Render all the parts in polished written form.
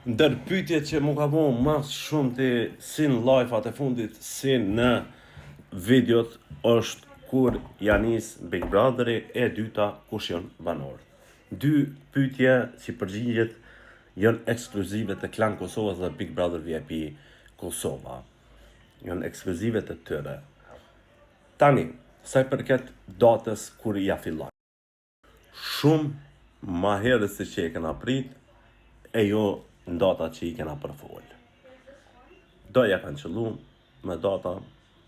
Ndër pyetjet që mu ka bon mas shumë të si në live-at e fundit, si në videot, është kur janis Big Brotheri, e dyta kush janë banorët. Dy pyetje që përgjigjet janë ekskluzive të Klan Kosovës dhe Big Brother VIP Kosova. Janë ekskluzive të tyre. Tani, sa i përket datës kur ja fillon. Shumë ma herës se që e kena prit, e jo në data që i kena përfol. Do ja kanë qëllu me data,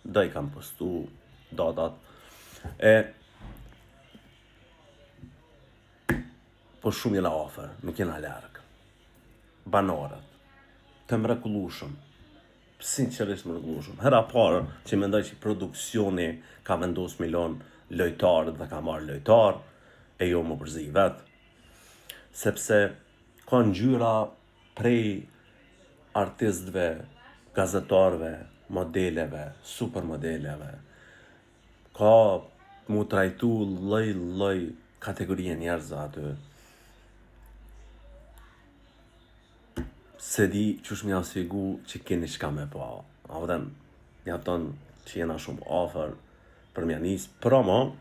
do i kanë postu datat, po shumë jena afer, nuk jena larg. Banorët, të mrekullueshëm, sinqerisht mrekullueshëm. Hera parë që mendoj që produksioni ka vendos milion lojtarët dhe ka marrë lojtar, e jo më përzi vetë, sepse ka ngjyra prej artistëve, gazetarëve, modeleve, supermodeleve. Ka mu trajtu lloj kategorie njerëzve aty. Se di qysh m'ja sfigu që keni çka me pa. A vëdhem, mjafton që jena shumë afer për m'ja nis promo,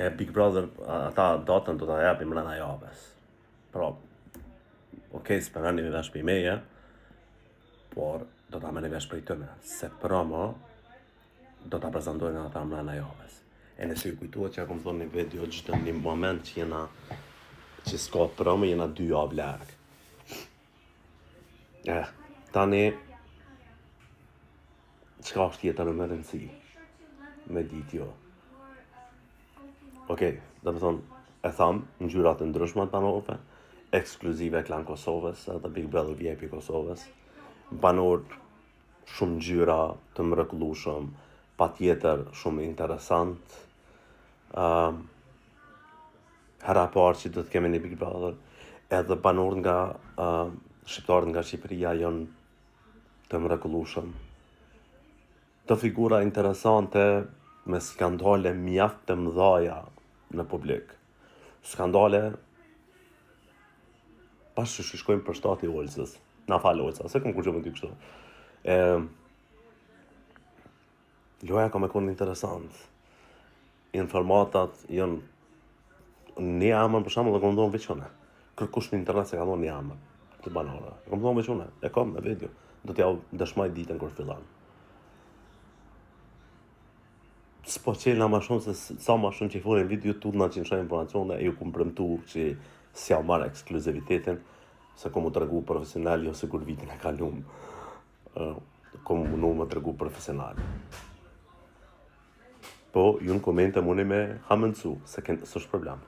e Big Brother ata datën do ta japim brenda javës. Pra, okej, s'përani me vesh për meje, por do ta merrni vesh për tëne, se promo do ta prezentojnë ata brenda javës. E nëse ju kujtohet që kom thonë një video çdo një moment që s'ka promo, jena 2 javë larg. Tani, çka është tjetër më rëndësi me ditë jo. Okej, do të thonë, e thamë, ngjyra të ndryshme të banorëve, ekskluzive Klan Kosovës dhe Big Brother VIP Kosovës, banorët shumë ngjyra të mrekullueshëm, patjetër shumë interesant. Hera parë që do të kemi një Big Brother, edhe banorët nga shqiptarët nga Shqipëria janë të mrekullueshëm. Të figura interesante me skandale mjaft të mëdhaja në publik. Skandale pas që shkojmë për shtati Olcës. Na falë Olca, se kom kur që më ty kështu. Loja ka me konë interesant. Informatat janë një amën për shamë dhe kom donë veçone. Kërkush në internet se ka donë një amën të banorë. Kom donë veçone, e kom në video. Do t'ja dëshmaj ditën kër fillan. S'po qelna ma shumë se sa ma shumë që i folin video tutna që në shaj informacione e ju kom premtu që s'ja marrë ekskluzivitetin se kom u të regu profesional jo se kur vitin e kalum kom munu më të regu profesional. Po, ju në komente muni me hamëncu se s'është problem.